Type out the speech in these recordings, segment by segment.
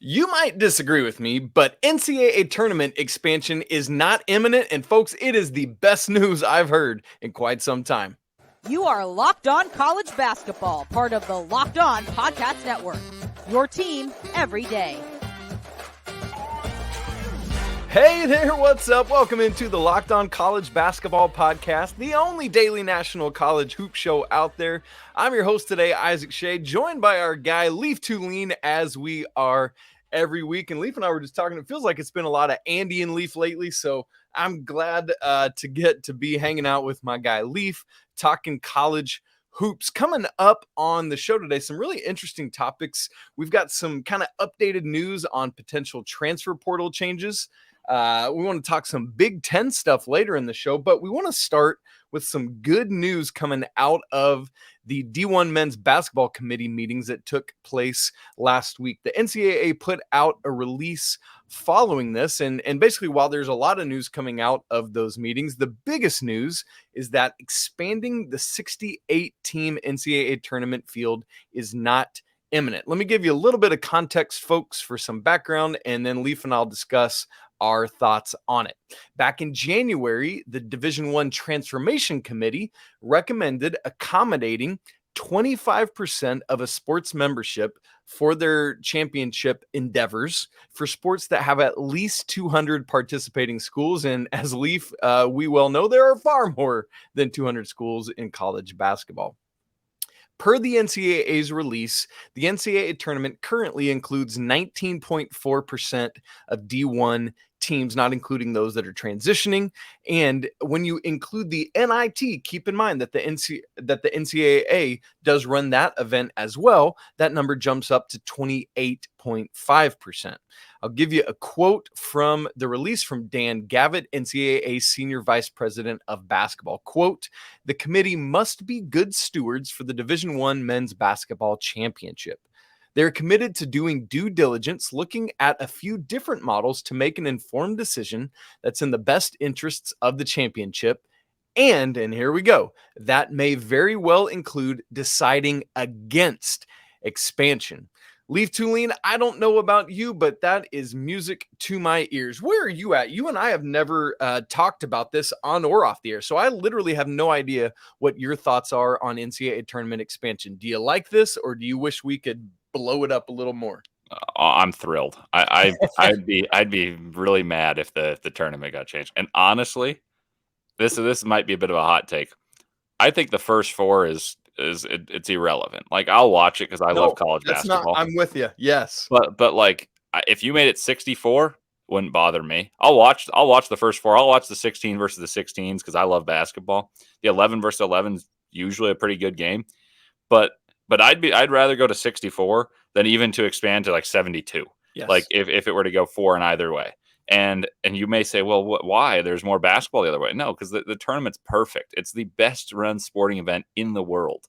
You might disagree with me, but NCAA tournament expansion is not imminent. And folks, it is the best news I've heard in quite some time. You are Locked On College Basketball, part of the Locked On Podcast Network. Your team every day. Hey there, what's up? Welcome into the Locked On College Basketball Podcast, the only daily national college hoop show out there. I'm your host today, Isaac Schade, joined by our guy, Leif Thulin, as we are every week. And Leif and I were just talking, it feels like it's been a lot of Andy and Leif lately, so I'm glad to get to be hanging out with my guy, Leif, talking college hoops. Coming up on the show today, some really interesting topics. We've got some kind of updated news on potential transfer portal changes. We want to talk some Big Ten stuff later in the show, but we want to start with some good news coming out of the D1 men's basketball committee meetings that took place last week. The NCAA put out a release following this, and basically while there's a lot of news coming out of those meetings, the biggest news is that expanding the 68-team NCAA tournament field is not imminent. Let me give you a little bit of context, folks, for some background, and then Leif and I'll discuss our thoughts on it. Back in January, the Division I Transformation Committee recommended accommodating 25% of a sports membership for their championship endeavors for sports that have at least 200 participating schools. And as Leif, we well know, there are far more than 200 schools in college basketball. Per the NCAA's release, the NCAA tournament currently includes 19.4% of D1 teams, not including those that are transitioning. And when you include the NIT, keep in mind that the NCAA does run that event as well. That number jumps up to 28.5%. I'll give you a quote from the release from Dan Gavitt, NCAA Senior Vice President of Basketball. Quote, "The committee must be good stewards for the Division I Men's Basketball Championship. They're committed to doing due diligence, looking at a few different models to make an informed decision that's in the best interests of the championship. And here we go, that may very well include deciding against expansion." Leif Thulin, I don't know about you, but that is music to my ears. Where are you at? You and I have never talked about this on or off the air, so I literally have no idea what your thoughts are on NCAA tournament expansion. Do you like this, or do you wish we could blow it up a little more? I'm thrilled. I'd be really mad if the tournament got changed. And honestly, this might be a bit of a hot take. I think the first four is it's irrelevant. Like, I'll watch it because I love college basketball. I'm with you. Yes, but like, if you made it 64, wouldn't bother me. I'll watch the first four. I'll watch the 16 versus the 16s because I love basketball. The 11 versus 11 is usually a pretty good game, but I'd rather go to 64 than even to expand to like 72. Yes. Like if it were to go 4 in either way. And you may say, well, why? There's more basketball the other way. No, because the tournament's perfect. It's the best run sporting event in the world.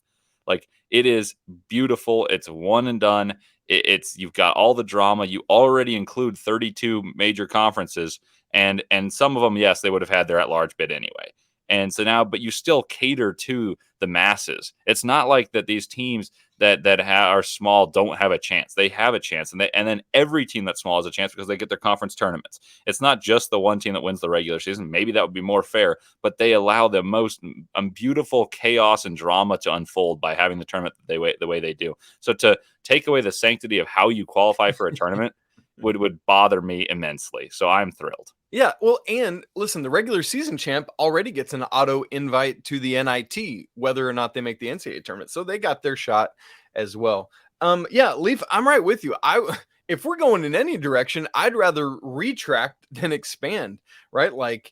Like, it is beautiful. It's one and done. You've got all the drama. You already include 32 major conferences, and some of them, yes, they would have had their at-large bid anyway. And so now, but you still cater to the masses. It's not like that these teams that are small don't have a chance. They have a chance, and then every team that's small has a chance because they get their conference tournaments. It's not just the one team that wins the regular season. Maybe that would be more fair, but they allow the most beautiful chaos and drama to unfold by having the tournament the way they do. So to take away the sanctity of how you qualify for a tournament would bother me immensely. So I'm thrilled. Yeah, well, and listen, the regular season champ already gets an auto invite to the NIT, whether or not they make the NCAA tournament. So they got their shot as well. Yeah, Leif, I'm right with you. If we're going in any direction, I'd rather retract than expand, right? Like,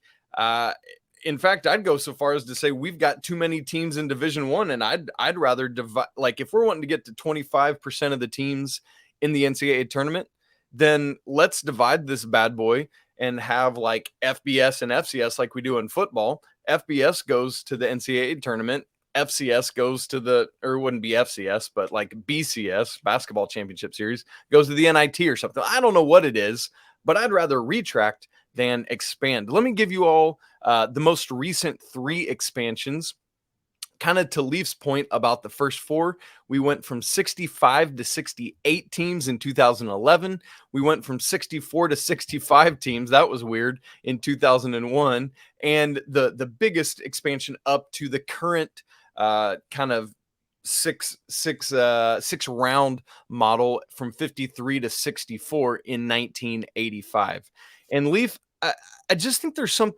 in fact, I'd go so far as to say we've got too many teams in Division I, and I'd rather divide. Like, if we're wanting to get to 25% of the teams in the NCAA tournament, then let's divide this bad boy and have like FBS and FCS like we do in football. FBS goes to the NCAA tournament. FCS goes to or it wouldn't be FCS, but like BCS, Basketball Championship Series, goes to the NIT or something. I don't know what it is, but I'd rather retract than expand. Let me give you all the most recent 3 expansions kind of to Leaf's point about the first four, we went from 65 to 68 teams in 2011. We went from 64 to 65 teams. That was weird in 2001. And the biggest expansion up to the current kind of six round model from 53 to 64 in 1985. And Leaf, I just think there's something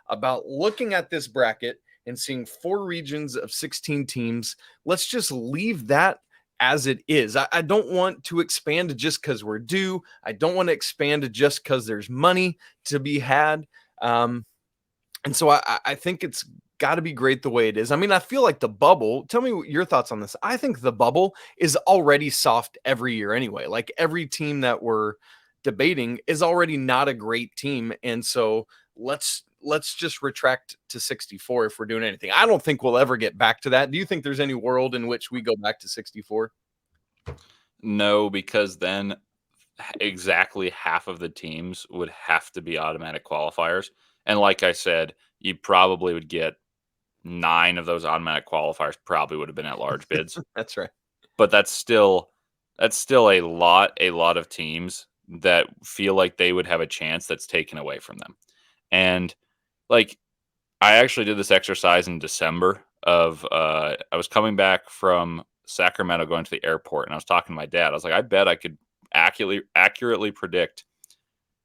about looking at this bracket and seeing 4 regions of 16 teams. Let's just leave that as it is. I don't want to expand just because we're due. I don't want to expand just because there's money to be had. And so I think it's got to be great the way it is. I mean, I feel like the bubble, tell me your thoughts on this. I think the bubble is already soft every year anyway. Like every team that we're debating is already not a great team. And so let's just retract to 64 if we're doing anything. I don't think we'll ever get back to that. Do you think there's any world in which we go back to 64? No, because then exactly half of the teams would have to be automatic qualifiers. And like I said, you probably would get 9 of those automatic qualifiers probably would have been at large bids. That's right. But that's still a lot of teams that feel like they would have a chance that's taken away from them. And like, I actually did this exercise in December of I was coming back from Sacramento going to the airport, and I was talking to my dad. I was like, I bet I could accurately predict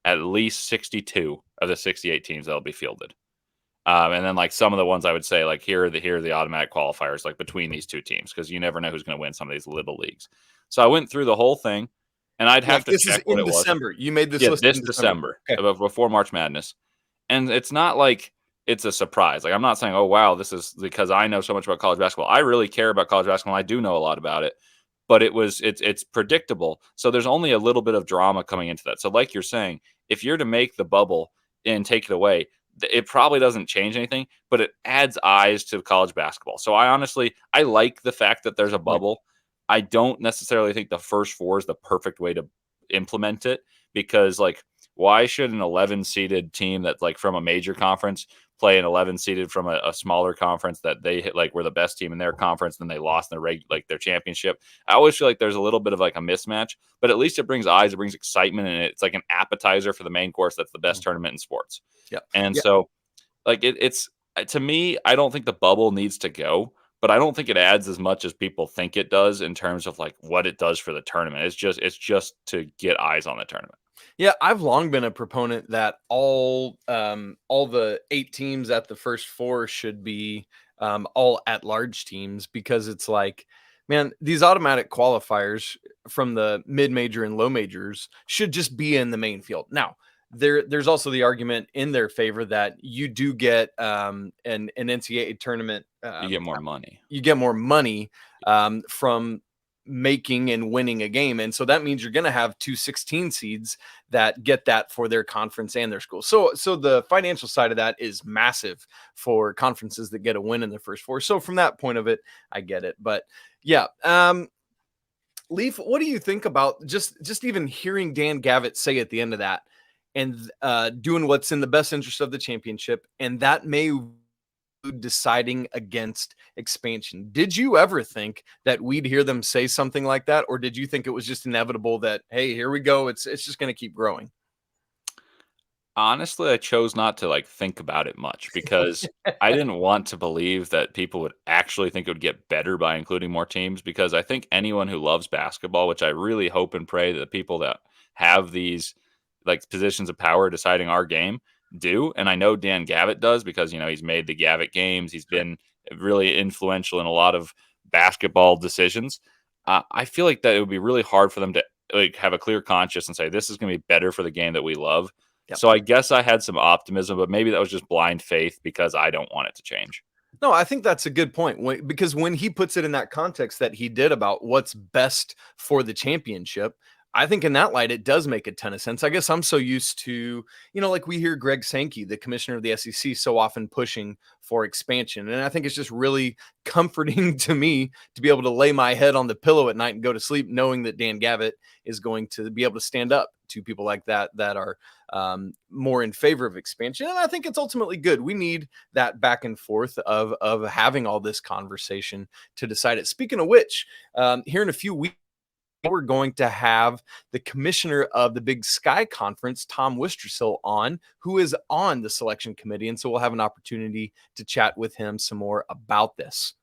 at least 62 of the 68 teams that'll be fielded. And then like some of the ones I would say, like here are the automatic qualifiers, like between these two teams, because you never know who's going to win some of these little leagues. So I went through the whole thing, and I'd have to check what it was. December. You made this list this in December. Okay. Before March Madness. And it's not like it's a surprise. Like I'm not saying, oh wow, this is because I know so much about college basketball. I really care about college basketball. And I do know a lot about it, but it's predictable. So there's only a little bit of drama coming into that. So like you're saying, if you're to make the bubble and take it away, it probably doesn't change anything, but it adds eyes to college basketball. So I like the fact that there's a bubble. I don't necessarily think the first 4 is the perfect way to implement it, because like, why should an 11 seeded team that's like from a major conference play an 11 seeded from a smaller conference that they hit, like were the best team in their conference, then they lost their championship? I always feel like there's a little bit of like a mismatch, but at least it brings eyes, it brings excitement, and it's like an appetizer for the main course. That's the best tournament in sports. Yeah. And so like it's to me, I don't think the bubble needs to go, but I don't think it adds as much as people think it does in terms of like what it does for the tournament. It's just to get eyes on the tournament. Yeah, I've long been a proponent that all the 8 teams at the first 4 should be all at-large teams, because it's like, man, these automatic qualifiers from the mid-major and low majors should just be in the main field. Now, there's also the argument in their favor that you do get an NCAA tournament. You get more money. You get more money from making and winning a game. And so that means you're going to have 2 16 seeds that get that for their conference and their school. So the financial side of that is massive for conferences that get a win in the first 4. So from that point of it, I get it. But yeah, Leif, what do you think about just even hearing Dan Gavitt say at the end of that, and doing what's in the best interest of the championship, and that may deciding against expansion? Did you ever think that we'd hear them say something like that, or did you think it was just inevitable that, hey, here we go, it's just going to keep growing? Honestly, I chose not to like think about it much, because I didn't want to believe that people would actually think it would get better by including more teams, because I think anyone who loves basketball, which I really hope and pray that the people that have these like positions of power deciding our game do, and I know Dan Gavitt does, because he's made the Gavitt games. He's been really influential in a lot of basketball decisions. I feel like that it would be really hard for them to like have a clear conscience and say this is going to be better for the game that we love. Yep. So I guess I had some optimism, but maybe that was just blind faith because I don't want it to change. No, I think that's a good point, because when he puts it in that context that he did about what's best for the championship, I think in that light, it does make a ton of sense. I guess I'm so used to, like we hear Greg Sankey, the commissioner of the SEC, so often pushing for expansion. And I think it's just really comforting to me to be able to lay my head on the pillow at night and go to sleep knowing that Dan Gavitt is going to be able to stand up to people like that are more in favor of expansion. And I think it's ultimately good. We need that back and forth of having all this conversation to decide it. Speaking of which, here in a few weeks, we're going to have the commissioner of the Big Sky Conference, Tom Wistrcill, on, who is on the selection committee. And so we'll have an opportunity to chat with him some more about this.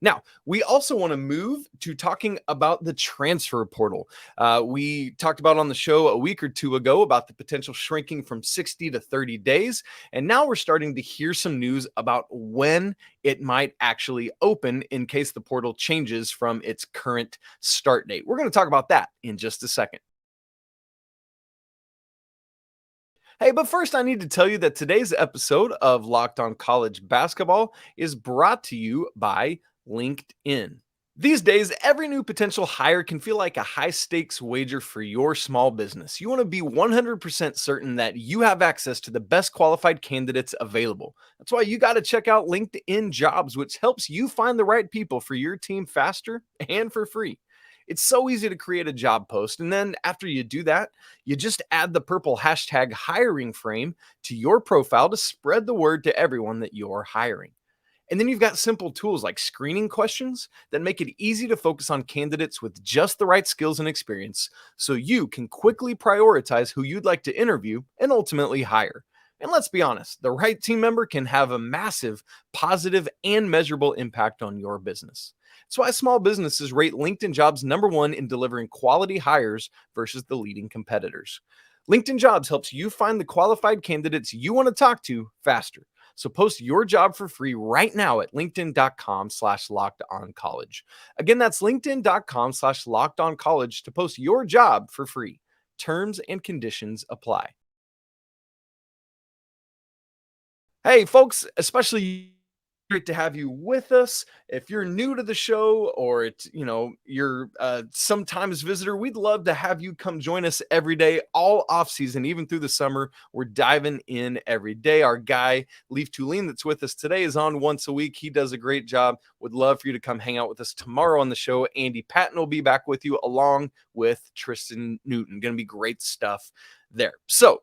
Now, we also want to move to talking about the transfer portal. We talked about on the show a week or two ago about the potential shrinking from 60 to 30 days. And now we're starting to hear some news about when it might actually open in case the portal changes from its current start date. We're going to talk about that in just a second. Hey, but first, I need to tell you that today's episode of Locked On College Basketball is brought to you by LinkedIn. These days, every new potential hire can feel like a high-stakes wager for your small business. You want to be 100% certain that you have access to the best qualified candidates available. That's why you got to check out LinkedIn Jobs, which helps you find the right people for your team faster and for free. It's so easy to create a job post, and then after you do that, you just add the purple hashtag hiring frame to your profile to spread the word to everyone that you're hiring. And then you've got simple tools like screening questions that make it easy to focus on candidates with just the right skills and experience so you can quickly prioritize who you'd like to interview and ultimately hire. And let's be honest, the right team member can have a massive positive and measurable impact on your business. That's why small businesses rate LinkedIn Jobs #1 in delivering quality hires versus the leading competitors. LinkedIn Jobs helps you find the qualified candidates you want to talk to faster. So post your job for free right now at linkedin.com/lockedoncollege. Again, that's linkedin.com/lockedoncollege to post your job for free. Terms and conditions apply. Hey, folks, especially great to have you with us. If you're new to the show or you're sometimes visitor, we'd love to have you come join us every day, all off season, even through the summer. We're diving in every day. Our guy Leif Thulin that's with us today is on once a week. He does a great job. Would love for you to come hang out with us tomorrow on the show. Andy Patton will be back with you along with Tristan Newton. Going to be great stuff there. So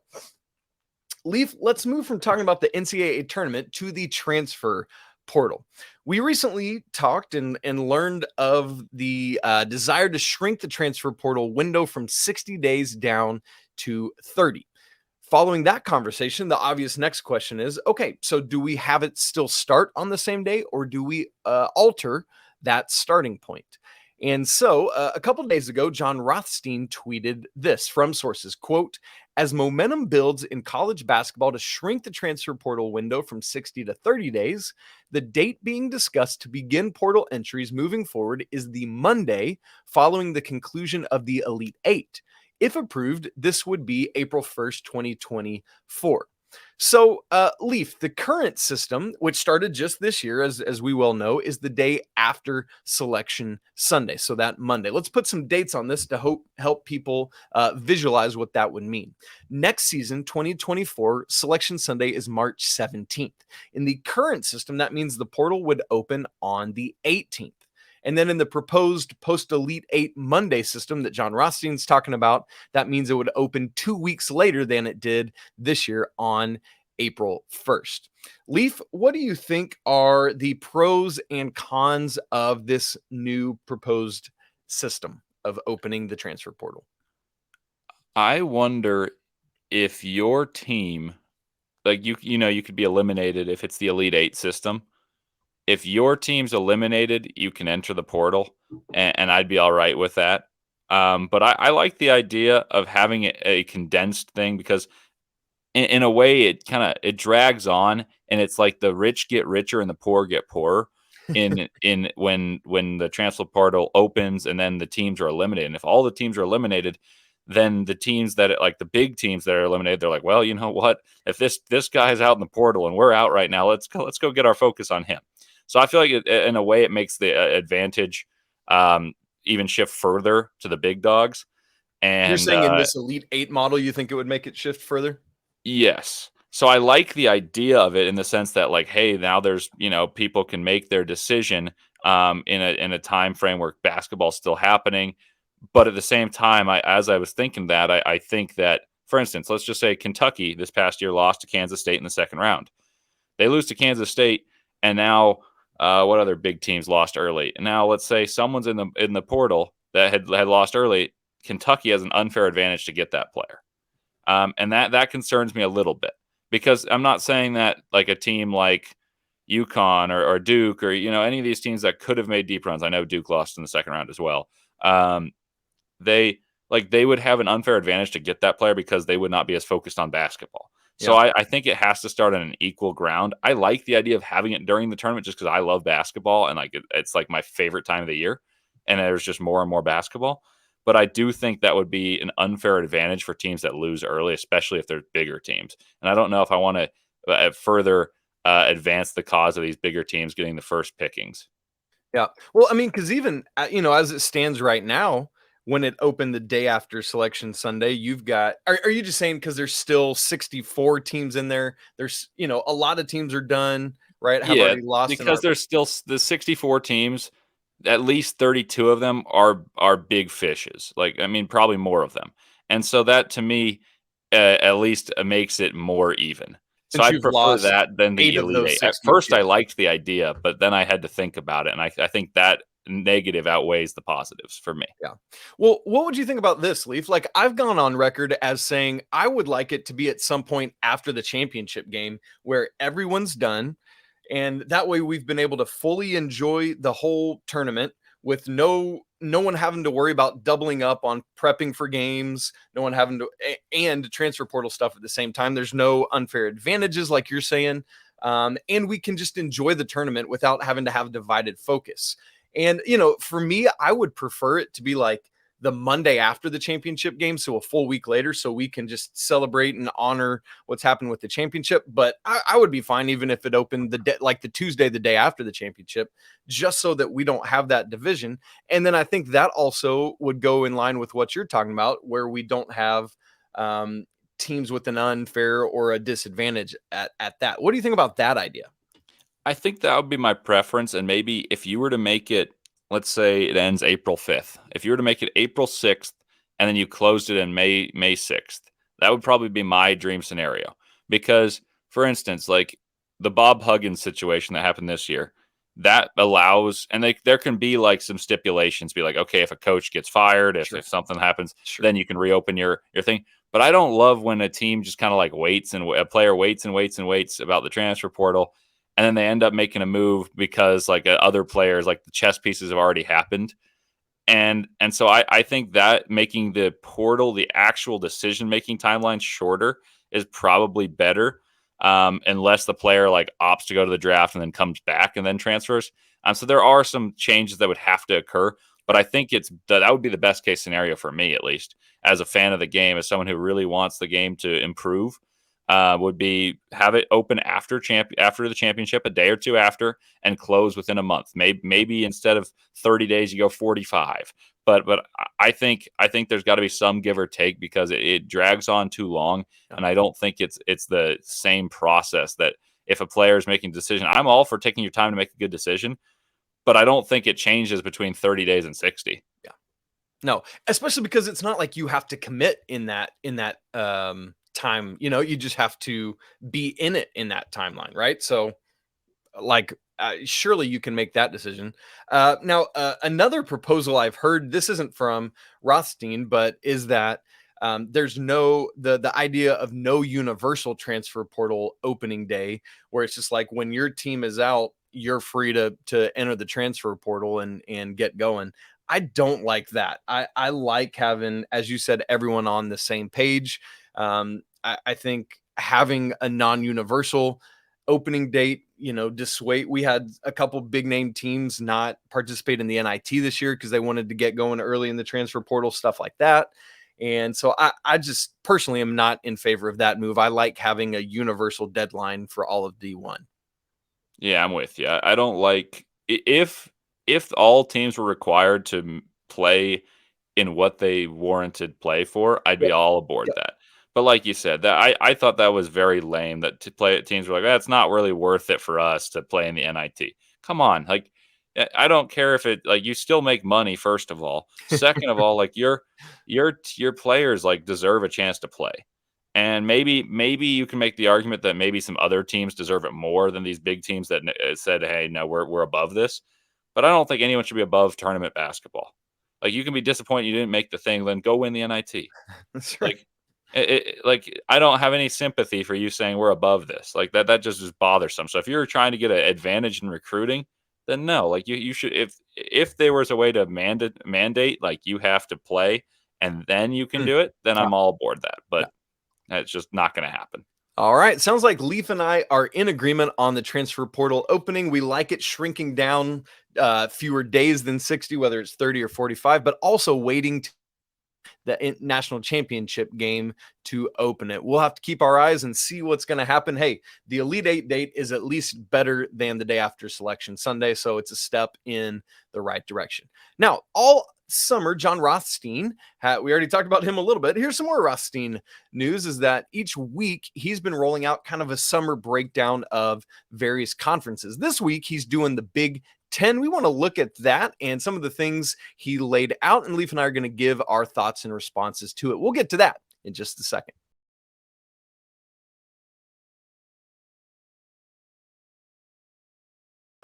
Leif, let's move from talking about the NCAA tournament to the transfer portal. We recently talked and learned of the desire to shrink the transfer portal window from 60 days down to 30. Following that conversation, the obvious next question is, okay, so do we have it still start on the same day or do we alter that starting point? And so a couple of days ago, Jon Rothstein tweeted this from sources, quote, "As momentum builds in college basketball to shrink the transfer portal window from 60 to 30 days, the date being discussed to begin portal entries moving forward is the Monday following the conclusion of the Elite Eight. If approved, this would be April 1st, 2024. So, Leif, the current system, which started just this year, as we well know, is the day after Selection Sunday. So that Monday. Let's put some dates on this to help people visualize what that would mean. Next season, 2024, Selection Sunday is March 17th. In the current system, that means the portal would open on the 18th. And then in the proposed post-Elite Eight Monday system that Jon Rothstein's talking about, that means it would open 2 weeks later than it did this year on April 1st. Leif, what do you think are the pros and cons of this new proposed system of opening the transfer portal? I wonder if your team, like you could be eliminated if it's the Elite Eight system. If your team's eliminated, you can enter the portal, and I'd be all right with that. But I like the idea of having a condensed thing because, in a way, it drags on, and it's like the rich get richer and the poor get poorer. When the transfer portal opens and then the teams are eliminated, and if all the teams are eliminated, then the teams like the big teams that are eliminated, they're like, well, you know what? If this guy's out in the portal and we're out right now, let's go get our focus on him. So I feel like in a way it makes the advantage even shift further to the big dogs. You're And saying in this Elite 8 model, you think it would make it shift further? yes. So I like the idea of it in the sense that, like, hey, now there's, people can make their decision in a time frame where basketball's still happening. But at the same time, as I was thinking that, I think that, for instance, let's just say Kentucky this past year lost to Kansas State in the second round. They lose to Kansas State, and now what other big teams lost early? And now let's say someone's in the portal that had lost early. Kentucky has an unfair advantage to get that player. And that concerns me a little bit, because I'm not saying that like a team like UConn or Duke or any of these teams that could have made deep runs. I know Duke lost in the second round as well. They they would have an unfair advantage to get that player because they would not be as focused on basketball. So Yeah. I think it has to start on an equal ground. I like the idea of having it during the tournament just because I love basketball and it's like my favorite time of the year, and there's just more and more basketball. But I do think that would be an unfair advantage for teams that lose early, especially if they're bigger teams. And I don't know if I want to further advance the cause of these bigger teams getting the first pickings. Yeah. Well, I mean, because even, as it stands right now, when it opened the day after Selection Sunday, you've got, are you just saying because there's still 64 teams in there? There's, a lot of teams are done, right? Have Yeah, already lost in because our, there's still the 64 teams. At least 32 of them are big fishes. Like, I mean, probably more of them. And so that to me, at least makes it more even. So since I you've prefer lost that than the 8 of Elite those Eight. At first, 62. I liked the idea, but then I had to think about it, and I think that negative outweighs the positives for me. Yeah. Well, what would you think about this, Leaf? Like, I've gone on record as saying I would like it to be at some point after the championship game where everyone's done. And that way we've been able to fully enjoy the whole tournament with no one having to worry about doubling up on prepping for games, no one having to and transfer portal stuff at the same time. There's no unfair advantages like you're saying. And we can just enjoy the tournament without having to have divided focus. And, for me, I would prefer it to be like the Monday after the championship game. So a full week later, so we can just celebrate and honor what's happened with the championship. But I would be fine even if it opened like the Tuesday, the day after the championship, just so that we don't have that division. And then I think that also would go in line with what you're talking about, where we don't have teams with an unfair or a disadvantage at that. What do you think about that idea? I think that would be my preference. And maybe if you were to make it, let's say it ends April 5th. If you were to make it April 6th and then you closed it in May 6th, that would probably be my dream scenario. Because, for instance, like the Bob Huggins situation that happened this year, that allows, and there can be like some stipulations, be like, okay, if a coach gets fired, if, Sure. if something happens, Sure. then you can reopen your thing. But I don't love when a team just kind of like waits and a player waits and waits and waits about the transfer portal, and then they end up making a move because like other players, like the chess pieces have already happened. And so I think that making the portal, the actual decision making timeline shorter is probably better, unless the player like opts to go to the draft and then comes back and then transfers. So there are some changes that would have to occur, but I think that would be the best case scenario for me, at least as a fan of the game, as someone who really wants the game to improve. Would be have it open after the championship, a day or two after, and close within a month. Maybe instead of 30 days, you go 45. But I think there's got to be some give or take, because it drags on too long, and I don't think it's the same process. That if a player is making a decision, I'm all for taking your time to make a good decision, but I don't think it changes between 30 days and 60. Yeah. No, especially because it's not like you have to commit in that time. You just have to be in it in that timeline, right? So, like, surely you can make that decision. Now, another proposal I've heard, this isn't from Rothstein, but is that there's the idea of no universal transfer portal opening day, where it's just like when your team is out, you're free to enter the transfer portal and get going. I don't like that. I like having, as you said, everyone on the same page. I think having a non-universal opening date, dissuade. We had a couple big name teams not participate in the NIT this year because they wanted to get going early in the transfer portal, stuff like that. And so I just personally am not in favor of that move. I like having a universal deadline for all of D1. Yeah, I'm with you. I don't like if all teams were required to play in what they warranted play for, I'd be all aboard that. But like you said, that I thought that was very lame that teams were like, that's not really worth it for us to play in the NIT. Come on, like I don't care if it like you still make money. First of all, second of all, like your players like deserve a chance to play, and maybe you can make the argument that maybe some other teams deserve it more than these big teams that said, hey, no, we're above this. But I don't think anyone should be above tournament basketball. Like you can be disappointed you didn't make the thing, then go win the NIT. That's right. Like I don't have any sympathy for you saying we're above this. Like that just is bothersome. So if you're trying to get an advantage in recruiting, then no. Like you should if there was a way to mandate like you have to play and then you can do it, then I'm all aboard that. But that's just not going to happen. All right. Sounds like Leif and I are in agreement on the transfer portal opening. We like it shrinking down fewer days than 60, whether it's 30 or 45, but also waiting to the national championship game to open it. We'll have to keep our eyes and see what's going to happen. Hey, the Elite Eight date is at least better than the day after Selection Sunday, so it's a step in the right direction. Now, all summer, Jon Rothstein, we already talked about him a little bit. Here's some more Rothstein news, is that each week he's been rolling out kind of a summer breakdown of various conferences. This week, he's doing the Big 10. We want to look at that and some of the things he laid out, and Leif and I are going to give our thoughts and responses to it. We'll get to that in just a second.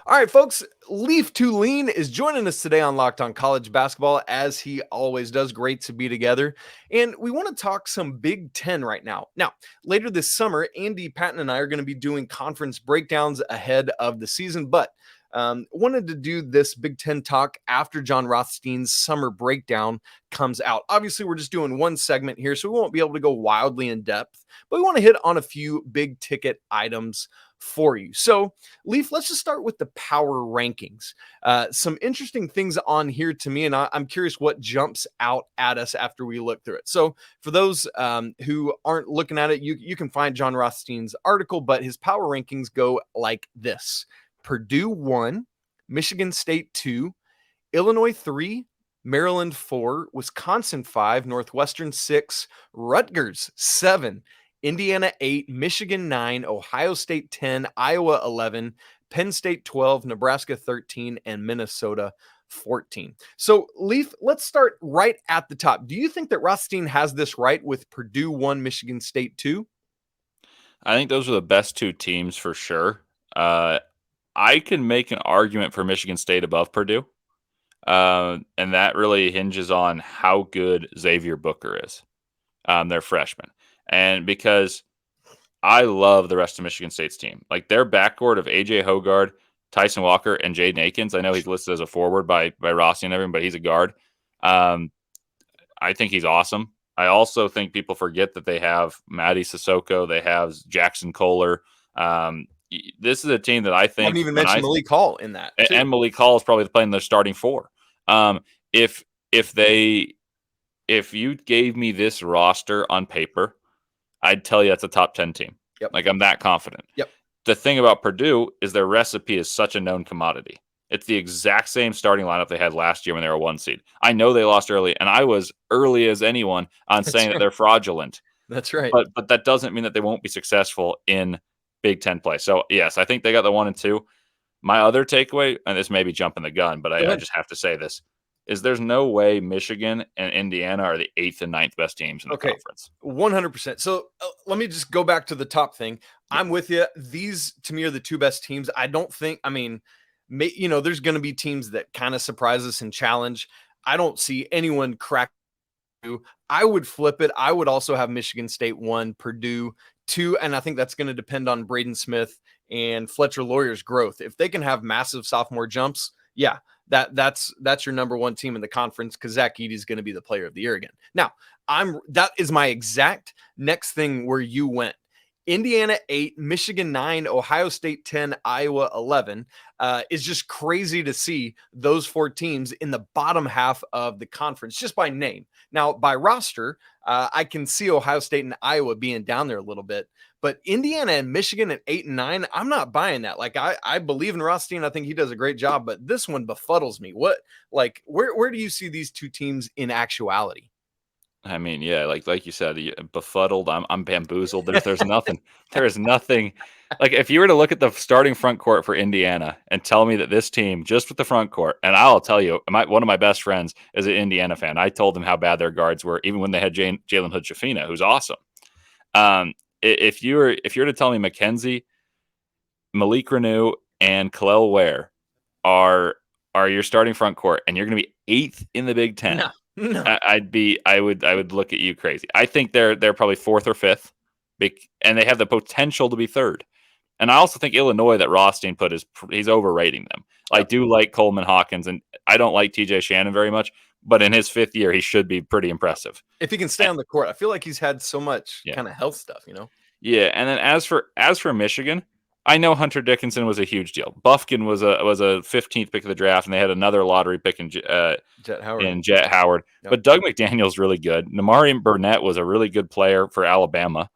All right, folks, Leif Thulin is joining us today on Locked On College Basketball, as he always does. Great to be together. And we want to talk some Big 10 right now. Now, later this summer, Andy Patton and I are going to be doing conference breakdowns ahead of the season, but wanted to do this Big 10 talk after Jon Rothstein's summer breakdown comes out. Obviously, we're just doing one segment here, so we won't be able to go wildly in depth, but we want to hit on a few big ticket items for you. So, Leif, let's just start with the power rankings. Some interesting things on here to me, and I'm curious what jumps out at us after we look through it. So, for those who aren't looking at it, you can find Jon Rothstein's article, but his power rankings go like this: Purdue 1, Michigan State 2, Illinois 3, Maryland 4, Wisconsin 5, Northwestern 6, Rutgers 7, Indiana 8, Michigan 9, Ohio State 10, Iowa 11, Penn State 12, Nebraska 13, and Minnesota 14. So, Leif, let's start right at the top. Do you think that Rothstein has this right with Purdue 1, Michigan State 2? I think those are the best two teams for sure. I can make an argument for Michigan State above Purdue, and that really hinges on how good Xavier Booker is, their freshman. And because I love the rest of Michigan State's team. Like their backcourt of A.J. Hoggard, Tyson Walker, and Jaden Akins. I know he's listed as a forward by Rossi and everyone, but he's a guard. I think he's awesome. I also think people forget that they have Mady Sissoko, they have Jackson Kohler. This is a team that I think I haven't even mentioned Malik Hall in that. And Malik Hall is probably playing the starting four. If you gave me this roster on paper, I'd tell you that's a top 10 team. Yep. Like I'm that confident. Yep. The thing about Purdue is their recipe is such a known commodity. It's the exact same starting lineup they had last year when they were a 1 seed. I know they lost early, and I was early as anyone on saying that they're fraudulent. That's right. But that doesn't mean that they won't be successful in Big 10 play. So, yes, I think they got the 1 and 2. My other takeaway, and this may be jumping the gun, but I just have to say this, is there's no way Michigan and Indiana are the 8th and 9th best teams in the conference. 100%. So let me just go back to the top thing. I'm with you. These, to me, are the two best teams. I don't think, there's going to be teams that kind of surprise us and challenge. I don't see anyone crack. I would flip it. I would also have Michigan State 1, Purdue 2, and I think that's going to depend on Braden Smith and Fletcher Lawyer's growth. If they can have massive sophomore jumps, yeah, that's your number 1 team in the conference, because Zach Edey is going to be the player of the year again. Now, that is my exact next thing where you went. Indiana 8, Michigan 9, Ohio State 10, Iowa 11. Is just crazy to see those 4 teams in the bottom half of the conference just by name. Now, by roster, I can see Ohio State and Iowa being down there a little bit, but Indiana and Michigan at 8 and 9, I'm not buying that. Like, I believe in Rothstein. I think he does a great job, but this one befuddles me. Where do you see these 2 teams in actuality? I mean, yeah, like you said, befuddled. I'm bamboozled. There's nothing. There is nothing. Like if you were to look at the starting front court for Indiana and tell me that this team just with the front court, and I'll tell you, one of my best friends is an Indiana fan. I told him how bad their guards were, even when they had Jalen Hood-Schifino, who's awesome. If you were to tell me Mackenzie, Malik Reneau, and Kalel Ware are your starting front court, and you're going to be 8th in the Big Ten. No. I would look at you crazy. I think they're probably 4th or 5th, and they have the potential to be 3rd. And I also think Illinois that Rothstein put he's overrating them. I do like Coleman Hawkins, and I don't like TJ Shannon very much, but in his 5th year, he should be pretty impressive if he can stay on the court. I feel like he's had so much kind of health stuff, Yeah, and then as for Michigan, I know Hunter Dickinson was a huge deal. Bufkin was a 15th pick of the draft, and they had another lottery pick in Jet Howard. Yep. But Doug McDaniel's really good. Namari Burnett was a really good player for Alabama.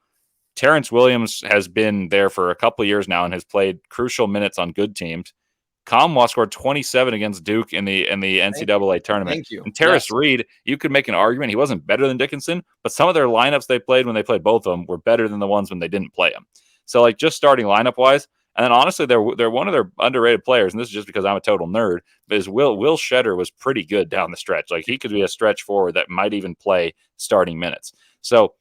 Terrence Williams has been there for a couple of years now and has played crucial minutes on good teams. Kamwa scored 27 against Duke in the NCAA tournament. Thank you. And Terrace Reed, you could make an argument he wasn't better than Dickinson, but some of their lineups they played when they played both of them were better than the ones when they didn't play them. So, like, just starting lineup-wise, and then honestly, they're one of their underrated players, and this is just because I'm a total nerd, but is Will Shedder was pretty good down the stretch. Like, he could be a stretch forward that might even play starting minutes. So,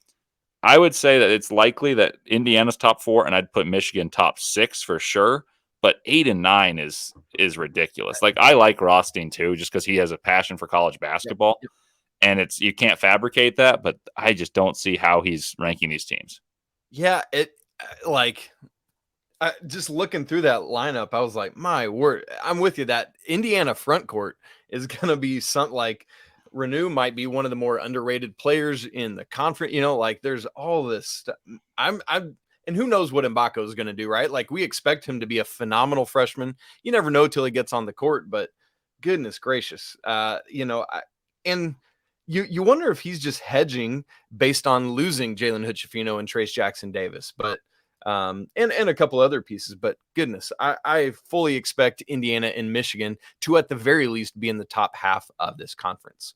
I would say that it's likely that Indiana's top 4, and I'd put Michigan top 6 for sure, but 8 and 9 is ridiculous. Like, I like Rothstein, too, just because he has a passion for college basketball, and you can't fabricate that, but I just don't see how he's ranking these teams. Yeah, just looking through that lineup, I was like, my word, I'm with you. That Indiana front court is going to be something like Reneau might be one of the more underrated players in the conference. Like there's all this stuff. And who knows what Mbako is going to do, right? Like we expect him to be a phenomenal freshman. You never know till he gets on the court, but goodness gracious. And you wonder if he's just hedging based on losing Jalen Hood-Schifino and Trace Jackson Davis, but and a couple other pieces, but goodness, I fully expect Indiana and Michigan to at the very least be in the top half of this conference.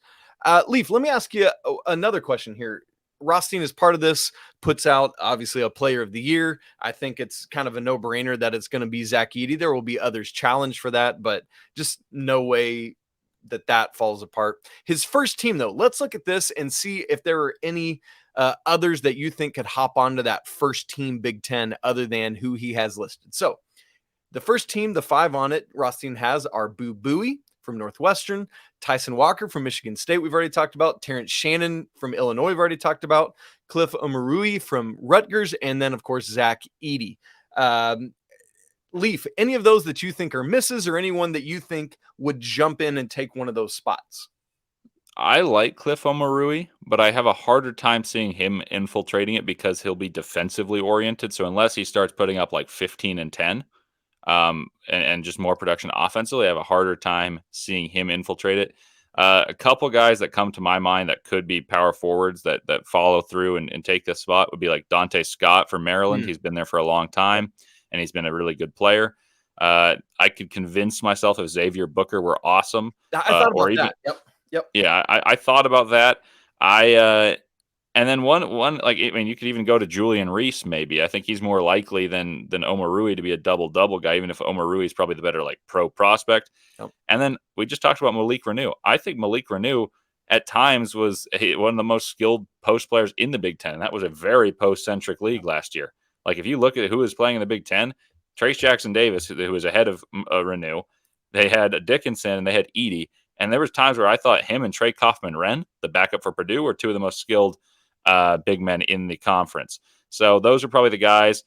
Leif, let me ask you another question here. Rothstein is part of this, puts out obviously a player of the year. I think it's kind of a no-brainer that it's going to be Zach Edey. There will be others challenged for that, but just no way that falls apart. His first team, though, let's look at this and see if there are any others that you think could hop onto that first team Big Ten other than who he has listed. So the first team, the 5 on it, Rothstein has are Boo Buie from Northwestern, Tyson Walker from Michigan State, we've already talked about, Terrence Shannon from Illinois, we've already talked about, Cliff Omoruyi from Rutgers, and then, of course, Zach Edey. Leif, any of those that you think are misses or anyone that you think would jump in and take one of those spots? I like Cliff Omoruyi, but I have a harder time seeing him infiltrating it because he'll be defensively oriented. So unless he starts putting up like 15 and 10 and just more production offensively, I have a harder time seeing him infiltrate it. A couple guys that come to my mind that could be power forwards that follow through and take this spot would be like Dante Scott from Maryland. He's been there for a long time, and he's been a really good player. I could convince myself if Xavier Booker were awesome. I thought about that. Yep. Yeah, I thought about that. And then one like I mean, you could even go to Julian Reese. Maybe I think he's more likely than Omoruyi to be a double guy, even if Omoruyi is probably the better like pro prospect. Yep. And then we just talked about Malik Reneau. I think Malik Reneau at times was one of the most skilled post players in the Big Ten. That was a very post centric league last year. Like if you look at who was playing in the Big Ten, Trace Jackson Davis, who was ahead of Reneau, they had Dickinson and they had Edey. And there was times where I thought him and Trey Kaufman-Renn, the backup for Purdue, were two of the most skilled big men in the conference. So those are probably the guys.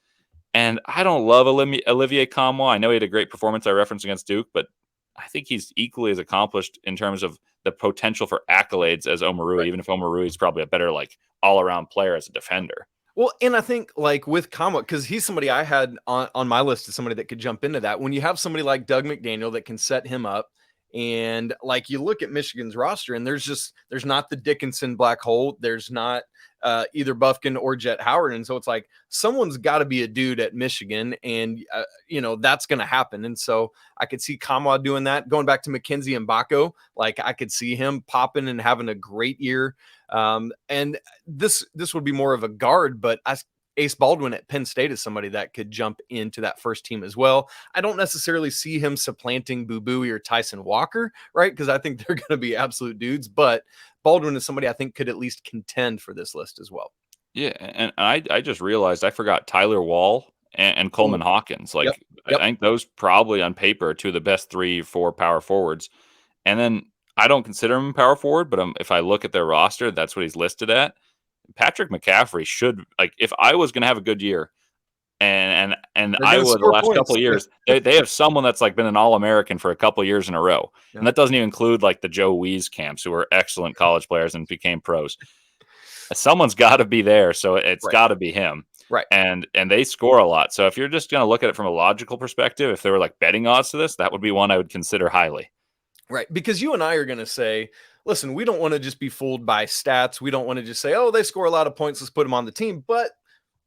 And I don't love Olivier Kamwa. I know he had a great performance I referenced against Duke, but I think he's equally as accomplished in terms of the potential for accolades as Omoruyi, even if Omoruyi is probably a better like all-around player as a defender. Well, and I think like with Kama, because he's somebody I had on my list as somebody that could jump into that. When you have somebody like Doug McDaniel that can set him up, and like you look at Michigan's roster, and there's not the Dickinson black hole. There's not either Bufkin or Jet Howard, and so it's like someone's got to be a dude at Michigan, and that's going to happen. And so I could see Kama doing that. Going back to Mackenzie and Baco, like I could see him popping and having a great year. And this would be more of a guard, but Ace Baldwin at Penn State is somebody that could jump into that first team as well. I don't necessarily see him supplanting Boo Buie or Tyson Walker, right? Because I think they're going to be absolute dudes, but Baldwin is somebody I think could at least contend for this list as well. Yeah, and I just realized I forgot Tyler Wall and Coleman Hawkins. Like, Yep. I think those probably on paper are two of the best 3-4 power forwards. And then I don't consider him power forward, but if I look at their roster, that's what he's listed at. Patrick McCaffrey should, like, if I was going to have a good year, and Iowa the last couple of years, they have someone that's like been an All-American for a couple of years in a row. Yeah. And that doesn't even include like the Joe Wees camps, who were excellent college players and became pros. Someone's got to be there, so it's got to be him. Right. And they score a lot. So if you're just going to look at it from a logical perspective, if there were like betting odds to this, that would be one I would consider highly. Right. Because you and I are going to say, listen, we don't want to just be fooled by stats. We don't want to just say, oh, they score a lot of points, let's put them on the team. But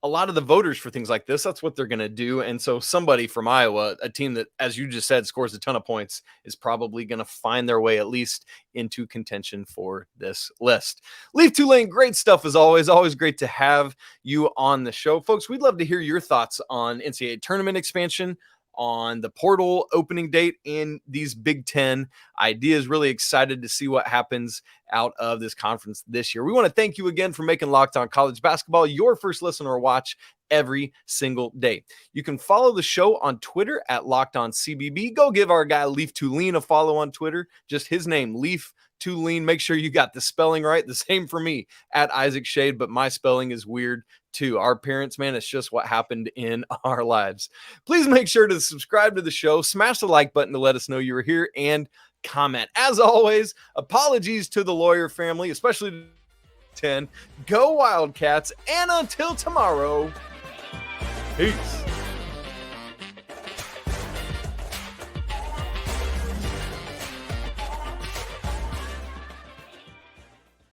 a lot of the voters for things like this, that's what they're going to do. And so somebody from Iowa, a team that, as you just said, scores a ton of points, is probably going to find their way at least into contention for this list. Leif Thulin, great stuff as always. Always great to have you on the show. Folks, we'd love to hear your thoughts on NCAA tournament expansion, on the portal opening date, and these Big Ten ideas. Really excited to see what happens out of this conference this year. We want to thank you again for making Locked On College Basketball your first listen or watch every single day. You can follow the show on Twitter at Locked On CBB. Go give our guy Leif Thulin a follow on Twitter. Just his name, Leif Thulin. Make sure you got the spelling right. The same for me at Isaac Schade, but my spelling is weird too. Our parents, man, it's just what happened in our lives. Please make sure to subscribe to the show, smash the like button to let us know you were here, and comment. As always, apologies to the lawyer family, especially 10. Go Wildcats, and until tomorrow, peace.